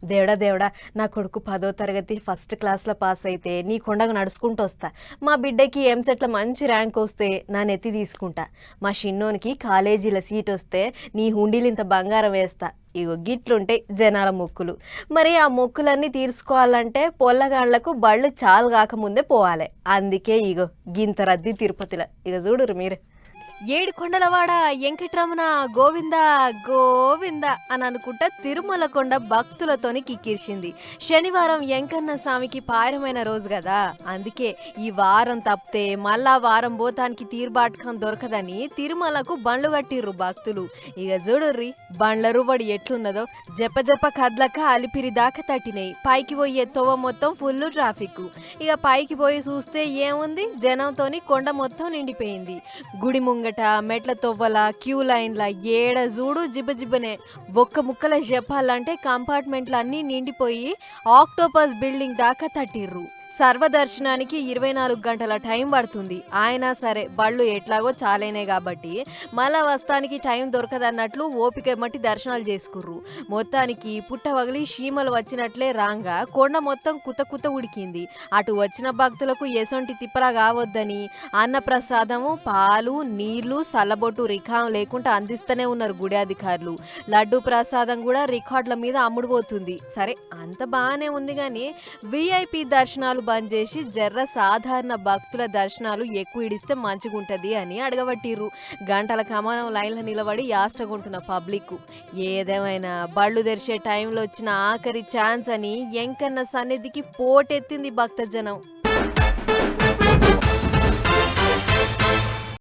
దేవుడా దేవుడా, నా కొడుకు 10వ తరగతి ఫస్ట్ క్లాస్లో పాస్ అయితే నీ కొండకు నడుచుకుంటూ వస్తా. మా బిడ్డకి ఎంసెట్లో మంచి ర్యాంక్ వస్తే నా నెత్తి తీసుకుంటా. మా షిన్నోనికి కాలేజీలో సీట్ వస్తే నీ హుండీలు ఇంత బంగారం వేస్తా. ఇగో గిట్లుంటాయి జనాల మొక్కులు. మరి ఆ మొక్కులన్నీ తీర్చుకోవాలంటే పొల్లగాళ్లకు బళ్ళు చాలు కాకముందే పోవాలి. అందుకే ఇగో గింత రద్దీ తిరుపతిలో. ఇక చూడురు మీరు. ఏడు కొండలవాడ వెంకటరమణ గోవింద గోవింద అని అనుకుంటా తిరుమల కొండ భక్తులతోని కిక్కిర్చింది. శనివారం వెంకన్న స్వామికి పాయరమైన రోజు కదా, అందుకే ఈ వారం తప్పితే మళ్ళా వారం పోతానికి తీర్బాటకం దొరకదని తిరుమలకు బండ్లు కట్టిర్రు భక్తులు. ఇక చూడుర్రి బండ్ల రువడి ఎట్లున్నదో. జప కదలక అలిపిరి దాకా తట్టినాయి. పైకి పోయే తోవ మొత్తం ఫుల్ ట్రాఫిక్. ఇక పైకి పోయి చూస్తే ఏముంది, జనంతోని కొండ మొత్తం నిండిపోయింది. గుడి ముంగట మెట్ల తొవ్వల క్యూ లైన్ల ఏడ చూడు జిబ్బనే. ఒక్క ముక్కల చెప్పాలంటే కంపార్ట్మెంట్లు అన్నీ నిండిపోయి ఆక్టోపస్ బిల్డింగ్ దాకా తట్టిర్రు. సర్వదర్శనానికి 24 గంటల టైం పడుతుంది. అయినా సరే బళ్ళు ఎట్లాగో చాలైనాయి కాబట్టి మళ్ళా వస్తానికి టైం దొరకదన్నట్లు ఓపిక మట్టి దర్శనాలు చేసుకుర్రు. మొత్తానికి పుట్టవగిలి చీమలు వచ్చినట్లే రాంగా కొండ మొత్తం కుత ఉడికింది. అటు వచ్చిన భక్తులకు ఎసొంటి తిప్పలా కావద్దని అన్నప్రసాదము, పాలు, నీళ్లు, సల్లబొట్టు రికాం లేకుండా అందిస్తూనే ఉన్నారు గుడి అధికారులు. లడ్డు ప్రసాదం కూడా రికార్డుల మీద అమ్ముడుపోతుంది. సరే అంత బాగానే ఉంది కానీ విఐపి దర్శనాలు బంద్ చేసి జర్ర సాధారణ భక్తుల దర్శనాలు ఎక్కువ ఇడిస్తే మంచిగుంటది అని అడగబట్టిర్రు. గంటల కమానం లైన్లో నిలబడి యాష్టగుంటున్న పబ్లిక్. ఏదేమైనా బళ్ళు తెరిచే టైంలో వచ్చిన ఆఖరి ఛాన్స్ అని వెంకన్న సన్నిధికి పోటెత్తింది భక్తజనం.